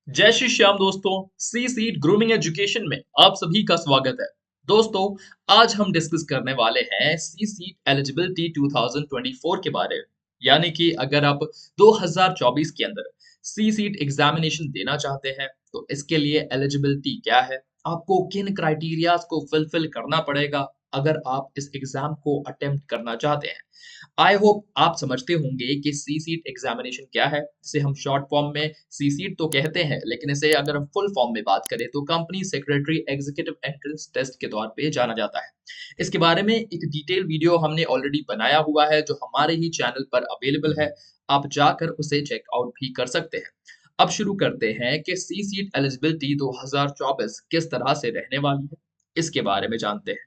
जय श्री श्याम दोस्तों। सी seat grooming education में आप सभी का स्वागत है। दोस्तों, आज हम डिस्कस करने वाले हैं सी सीट एलिजिबिलिटी 2024 के बारे में। यानी कि अगर आप 2024 के अंदर सी सीट एग्जामिनेशन देना चाहते हैं तो इसके लिए एलिजिबिलिटी क्या है, आपको किन क्राइटेरियाज को फुलफिल करना पड़ेगा अगर आप इस एग्जाम को अटेम्प्ट करना चाहते हैं। आई होप आप समझते होंगे कि सी सीट एग्जामिनेशन क्या है, जिसे हम शॉर्ट फॉर्म में सी सीट तो कहते हैं, लेकिन इसे अगर हम फुल फॉर्म में बात करें तो company secretary executive entrance test के तौर पे जाना जाता है। इसके बारे में एक डिटेल वीडियो हमने ऑलरेडी बनाया हुआ है जो हमारे ही चैनल पर अवेलेबल है। आप जाकर उसे चेकआउट भी कर सकते हैं। अब शुरू करते हैं कि सी सीट एलिजिबिलिटी 2024 किस तरह से रहने वाली है, इसके बारे में जानते हैं।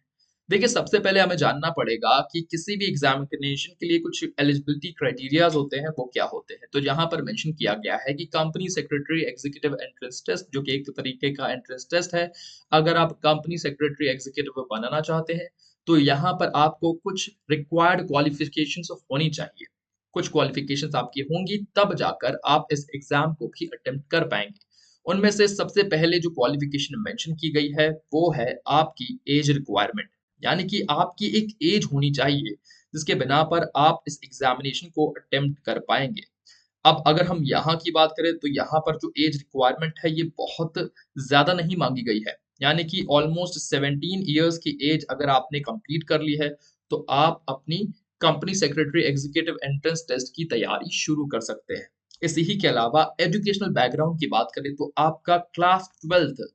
देखिए, सबसे पहले हमें जानना पड़ेगा कि किसी भी एग्जामिनेशन के लिए कुछ एलिजिबिलिटी क्राइटेरियाज होते हैं, वो क्या होते हैं। तो यहाँ पर मेंशन किया गया है कि company secretary executive entrance test, जो कि एक तरीके का एंट्रेंस टेस्ट है। अगर आप कंपनी सेक्रेटरी एग्जीक्यूटिव बनना चाहते हैं तो यहाँ पर आपको कुछ रिक्वायर्ड क्वालिफिकेशंस होनी चाहिए। कुछ क्वालिफिकेशंस आपकी होंगी तब जाकर आप इस एग्जाम को भी अटेम्प्ट कर पाएंगे। उनमें से सबसे पहले जो क्वालिफिकेशन मेंशन की गई है वो है आपकी एज रिक्वायरमेंट। यानी कि आपकी एक एज होनी चाहिए जिसके बिना पर आप इस एग्जामिनेशन को अटेम्प्ट कर पाएंगे। अब अगर हम यहाँ की बात करें तो यहाँ पर जो एज रिक्वायरमेंट है ये बहुत ज्यादा नहीं मांगी गई है। यानी कि ऑलमोस्ट 17 ईयर्स की एज अगर आपने कंप्लीट कर ली है तो आप अपनी company secretary executive entrance test की तैयारी शुरू कर सकते हैं। इसी ही के अलावा एजुकेशनल बैकग्राउंड की बात करें तो आपका क्लास 12th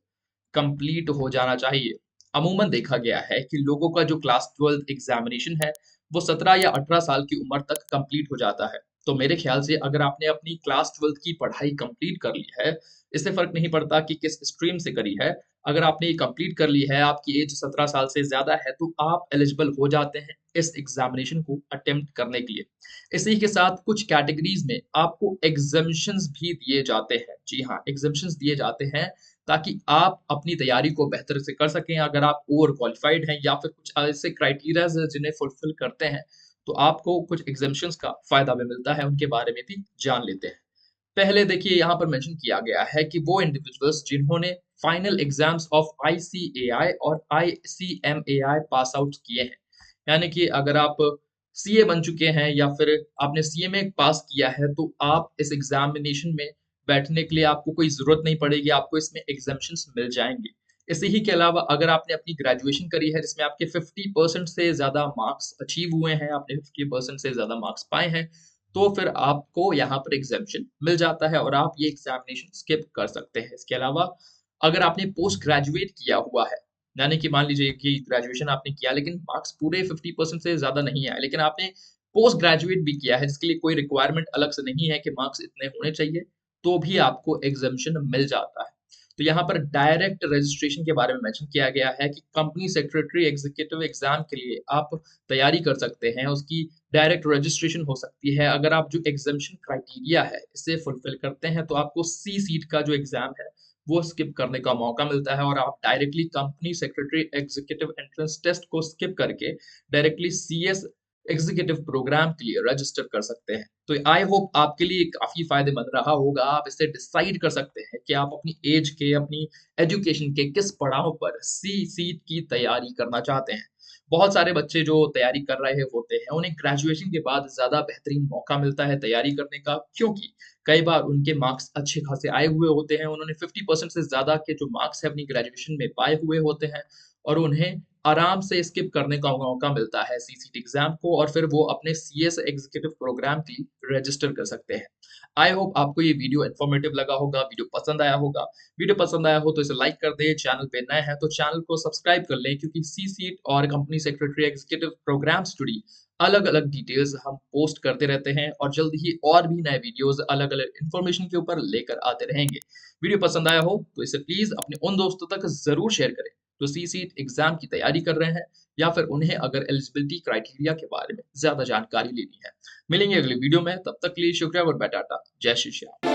कंप्लीट हो जाना चाहिए। अमूमन देखा गया है कि लोगों का जो क्लास 12th एग्जामिनेशन है वो 17 या 18 साल की उम्र तक कंप्लीट हो जाता है। तो मेरे ख्याल से अगर आपने अपनी क्लास 12th की पढ़ाई कंप्लीट कर ली है, इससे फर्क नहीं पड़ता कि किस स्ट्रीम से करी है। अगर आपने ये कंप्लीट कर ली है, आपकी एज 17 साल से ज्यादा है, तो आप एलिजिबल हो जाते हैं इस एग्जामिनेशन को अटेम्प्ट करने के लिए। इसी के साथ कुछ कैटेगरीज में आपको एग्जामिशंस भी दिए जाते हैं। जी हाँ, एग्जामिशंस दिए जाते हैं ताकि आप अपनी तैयारी को बेहतर से कर सकें। अगर आप ओवर क्वालिफाइड हैं या फिर कुछ ऐसे क्राइटेरियाज जिन्हें फुलफिल करते हैं तो आपको कुछ एग्जामिशंस का फायदा भी मिलता है, उनके बारे में भी जान लेते हैं। पहले देखिए, यहाँ पर मेंशन किया गया है कि वो इंडिविजुअल्स जिन्होंने फाइनल एग्जाम्स ऑफ आईसीएआई और आईसीएमएआई पास आउट किए हैं। यानी कि अगर आप सीए बन चुके हैं या फिर आपने सीए में पास किया है तो आप इस एग्जामिनेशन में बैठने के लिए आपको कोई जरूरत नहीं पड़ेगी, आपको इसमें एग्जाम्शंस मिल जाएंगे। इसी ही के अलावा अगर आपने अपनी ग्रेजुएशन करी है जिसमें आपके 50% से ज्यादा मार्क्स अचीव हुए हैं, आपने 50% से ज्यादा मार्क्स पाए हैं, तो फिर आपको यहाँ पर एग्जाम्शन मिल जाता है और आप ये एग्जामिनेशन स्किप कर सकते हैं। इसके अलावा अगर आपने पोस्ट ग्रेजुएट किया हुआ है, यानी कि मान लीजिए कि ग्रेजुएशन आपने किया लेकिन मार्क्स पूरे 50% से ज्यादा नहीं आए, लेकिन आपने पोस्ट ग्रेजुएट भी किया है जिसके लिए कोई रिक्वायरमेंट अलग से नहीं है कि मार्क्स इतने होने चाहिए, तो भी आपको एग्जाम्शन मिल जाता है। तो यहाँ पर डायरेक्ट रजिस्ट्रेशन के बारे में मेंशन किया गया है कि कंपनी सेक्रेटरी एग्जीक्यूटिव एग्जाम के लिए आप तैयारी कर सकते हैं, उसकी डायरेक्ट रजिस्ट्रेशन हो सकती है। अगर आप जो एग्जामिशन क्राइटेरिया है इसे फुलफिल करते हैं तो आपको सी सीट का जो एग्जाम है वो स्किप करने का मौका मिलता है और आप directly company secretary executive entrance test को स्किप करके डायरेक्टली सीएस एग्जीक्यूटिव प्रोग्राम के लिए रजिस्टर कर सकते हैं। तो आई होप आपके लिए काफी फायदेमंद रहा होगा। आप इससे डिसाइड कर सकते हैं कि आप अपनी एज के, अपनी एजुकेशन के किस पड़ाव पर सी सीट की तैयारी करना चाहते हैं। बहुत सारे बच्चे जो तैयारी कर रहे होते हैं उन्हें ग्रेजुएशन के बाद ज्यादा बेहतरीन मौका मिलता है तैयारी करने का, क्योंकि कई बार उनके मार्क्स अच्छे खासे आए हुए होते हैं, उन्होंने 50% से ज्यादा के जो मार्क्स है अपनी ग्रेजुएशन में पाए हुए होते हैं और उन्हें आराम से स्किप करने का मौका मिलता है सीसीटी एग्जाम को और फिर वो अपने सीएस एग्जीक्यूटिव प्रोग्राम की रजिस्टर कर सकते हैं। आई होप आपको ये वीडियो इन्फॉर्मेटिव लगा होगा, वीडियो पसंद आया होगा। वीडियो पसंद आया हो तो इसे लाइक कर दें, चैनल पे नए हैं तो चैनल को सब्सक्राइब कर लें, क्योंकि सी सीट और कंपनी सेक्रेटरी एग्जीक्यूटिव प्रोग्राम से जुड़ी अलग अलग डिटेल्स हम पोस्ट करते रहते हैं और जल्द ही और भी नए वीडियोस अलग अलग इन्फॉर्मेशन के ऊपर लेकर आते रहेंगे। वीडियो पसंद आया हो तो इसे प्लीज अपने उन दोस्तों तक जरूर शेयर करें जो सी सीट एग्जाम की तैयारी कर रहे हैं या फिर उन्हें अगर एलिजिबिलिटी क्राइटेरिया के बारे में ज्यादा जानकारी लेनी है। मिलेंगे अगली वीडियो में, तब तक के लिए शुक्रिया और टाटा। जय श्री श्याम।